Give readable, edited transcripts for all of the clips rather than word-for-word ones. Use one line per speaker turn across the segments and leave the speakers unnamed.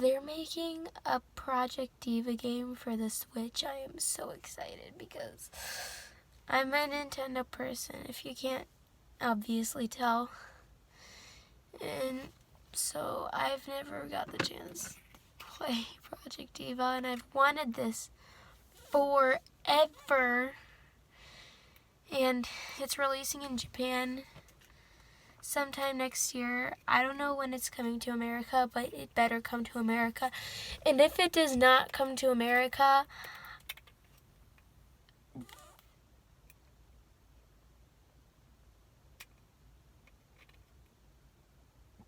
they're making a Project Diva game for the Switch. I am so excited because I'm a Nintendo person, if you can't obviously tell. And so I've never got the chance to play Project Diva, and I've wanted this forever. And it's releasing in Japan sometime next year. I don't know when it's coming to America, but it better come to America. And if it does not come to America,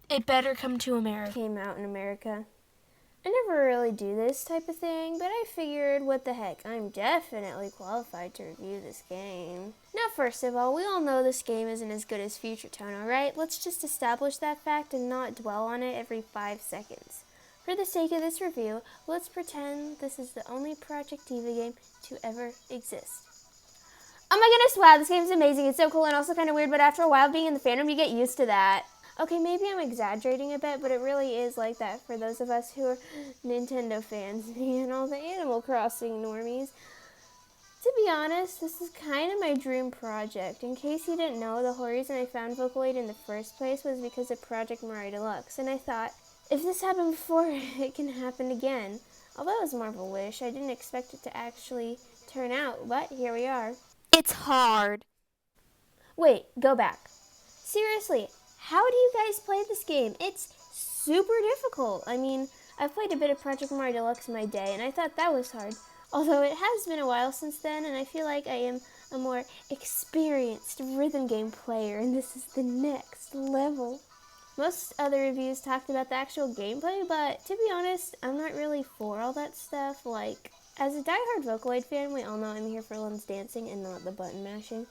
it better come to America.
Came out in America. I never really do this type of thing, but I figured, what the heck, I'm definitely qualified to review this game. Now, first of all, we all know this game isn't as good as Future Tone, alright? Let's just establish that fact and not dwell on it every 5 seconds. For the sake of this review, let's pretend this is the only Project Diva game to ever exist. Oh my goodness, wow, this game's amazing. It's so cool and also kind of weird, but after a while being in the fandom, you get used to that. Okay, maybe I'm exaggerating a bit, but it really is like that for those of us who are Nintendo fans and all the Animal Crossing normies. To be honest, this is kind of my dream project. In case you didn't know, the whole reason I found Vocaloid in the first place was because of Project Mario Deluxe, and I thought, if this happened before, it can happen again. Although it was more of a wish, I didn't expect it to actually turn out, but here we are.
It's hard.
Wait, go back. Seriously, how do you guys play this game? It's super difficult. I mean, I've played a bit of Project Mario Deluxe in my day, and I thought that was hard. Although it has been a while since then, and I feel like I am a more experienced rhythm game player, and this is the next level. Most other reviews talked about the actual gameplay, but to be honest, I'm not really for all that stuff. Like, as a diehard Vocaloid fan, we all know I'm here for Lun's dancing and not the button mashing.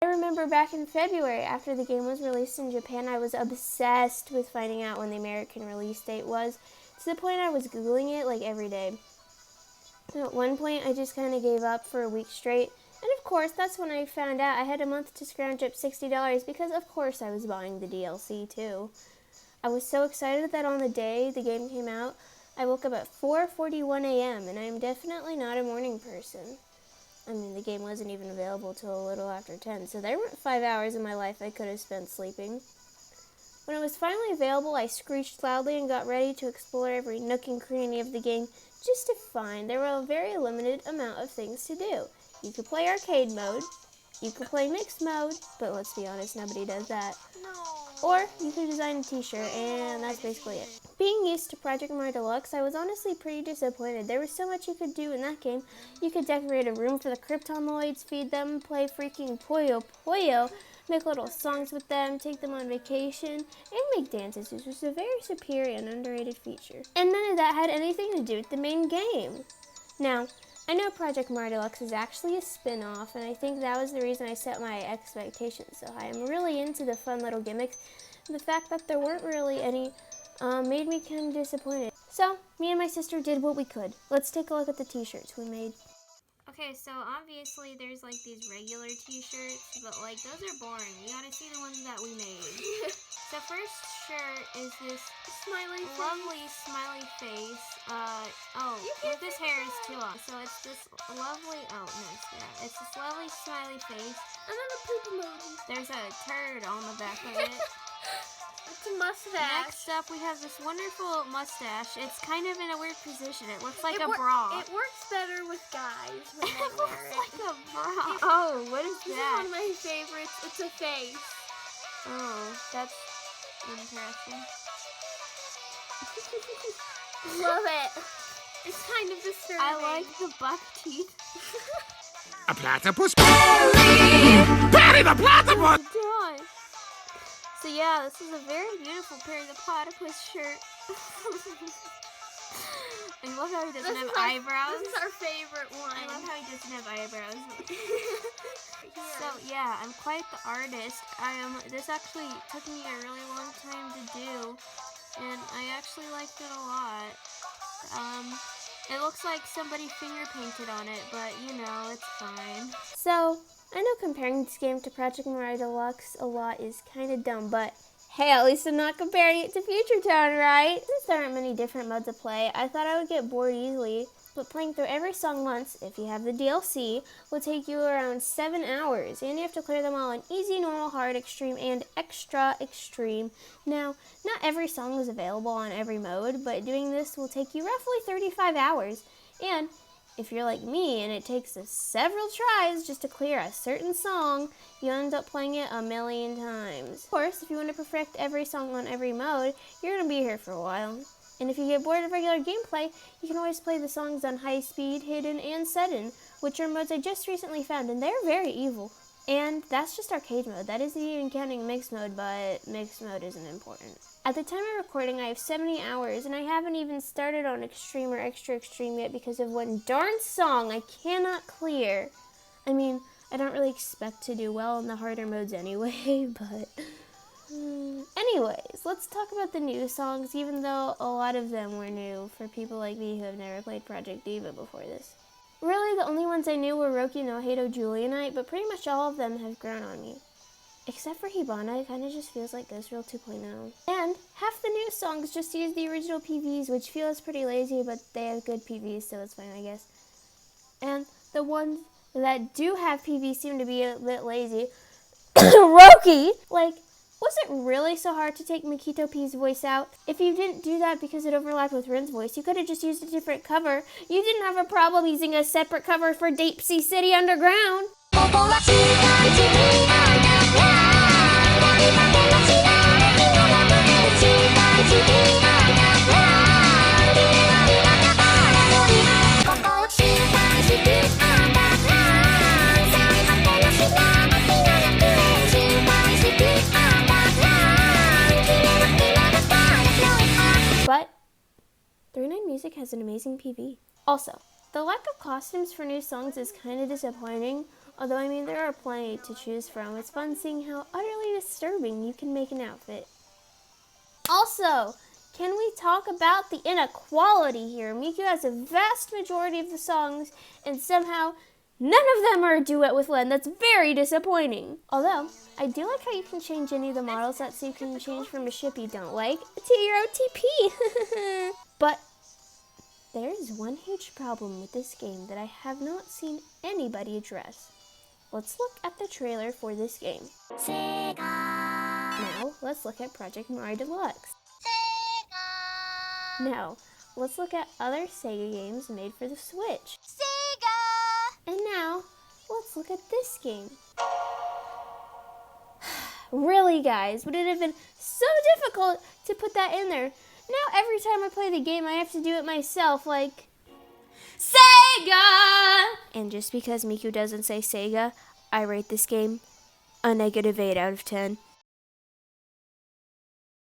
I remember back in February, after the game was released in Japan, I was obsessed with finding out when the American release date was, to the point I was Googling it like every day. At one point, I just kind of gave up for a week straight, and of course, that's when I found out I had a month to scrounge up $60, because of course I was buying the DLC too. I was so excited that on the day the game came out, I woke up at 4:41 a.m., and I am definitely not a morning person. I mean, the game wasn't even available till a little after 10, so there weren't 5 hours in my life I could have spent sleeping. When it was finally available, I screeched loudly and got ready to explore every nook and cranny of the game just to find there were a very limited amount of things to do. You could play arcade mode, you could play mixed mode, but let's be honest, nobody does that. Or you could design a t-shirt, and that's basically it. Being used to Project Mario Deluxe, I was honestly pretty disappointed. There was so much you could do in that game. You could decorate a room for the Kryptonoids, feed them, play freaking Puyo Puyo, make little songs with them, take them on vacation, and make dances, which was a very superior and underrated feature. And none of that had anything to do with the main game. Now, I know Project Mario Deluxe is actually a spin-off, and I think that was the reason I set my expectations so high. I'm really into the fun little gimmicks. The fact that there weren't really any made me kind of disappointed. So, me and my sister did what we could. Let's take a look at the t-shirts we made.
Okay, so obviously there's like these regular t-shirts, but like those are boring. You gotta see the ones that we made. The first shirt is this lovely smiley face. This hair is too long. So it's this lovely, it's this lovely smiley face.
And then a poop emoji.
There's a turd on the back of it.
It's a mustache.
Next up, we have this wonderful mustache. It's kind of in a weird position. It looks like a bra.
It works better with guys when
It
they wear
looks
it.
like a bra. Oh, what is
This
that?
is one of my favorites. It's a face.
Oh, that's interesting.
Love it. It's kind of disturbing.
I like the buck teeth.
A platypus? Patty the platypus!
God. So yeah, this is a very beautiful Perry the Platypus shirt. I love how he doesn't have eyebrows.
This is our favorite one.
I love how he doesn't have eyebrows. So yeah, I'm quite the artist. This actually took me a really long time to do. and I actually liked it a lot. It looks like somebody finger painted on it, but you know, it's fine.
So, I know comparing this game to Project Mario Deluxe a lot is kind of dumb, but hey, at least I'm not comparing it to Future Town, right? Since there aren't many different modes of play, I thought I would get bored easily, but playing through every song once, if you have the DLC, will take you around 7 hours, and you have to clear them all in easy, normal, hard, extreme, and extra extreme. Now, not every song is available on every mode, but doing this will take you roughly 35 hours, and if you're like me and it takes us several tries just to clear a certain song, you end up playing it a million times. Of course, if you want to perfect every song on every mode, you're going to be here for a while. And if you get bored of regular gameplay, you can always play the songs on high speed, hidden, and sudden, which are modes I just recently found, and they're very evil. And that's just arcade mode. That isn't even counting mixed mode, but mixed mode isn't important. At the time of recording, I have 70 hours, and I haven't even started on extreme or extra extreme yet because of one darn song I cannot clear. I mean, I don't really expect to do well in the harder modes anyway, but anyways, let's talk about the new songs, even though a lot of them were new for people like me who have never played Project Diva before this. Really, the only ones I knew were Roki no Hado Julianite, but pretty much all of them have grown on me. Except for Hibana, it kind of just feels like Ghost Reel 2.0. And half the new songs just use the original PVs, which feels pretty lazy, but they have good PVs, so it's fine, I guess. And the ones that do have PVs seem to be a bit lazy. Roki! Like, was it really so hard to take Mikito P's voice out? If you didn't do that because it overlapped with Rin's voice, you could have just used a different cover. You didn't have a problem using a separate cover for Deep Sea City Underground. But 39 Music has an amazing PV. Also, the lack of costumes for new songs is kind of disappointing, although I mean there are plenty to choose from. It's fun seeing how utterly disturbing you can make an outfit. Also, can we talk about the inequality here? Miku has a vast majority of the songs, and somehow none of them are a duet with Len. That's very disappointing. Although, I do like how you can change any of the models that so you can change from a ship you don't like to your OTP. But there is one huge problem with this game that I have not seen anybody address. Let's look at the trailer for this game. Sega. Now, let's look at Project Mario Deluxe. Sega. Now, let's look at other Sega games made for the Switch. Sega. And now, let's look at this game. Really, guys, would it have been so difficult to put that in there? Now every time I play the game, I have to do it myself, like, Sega! And just because Miku doesn't say Sega, I rate this game a -8 out of 10.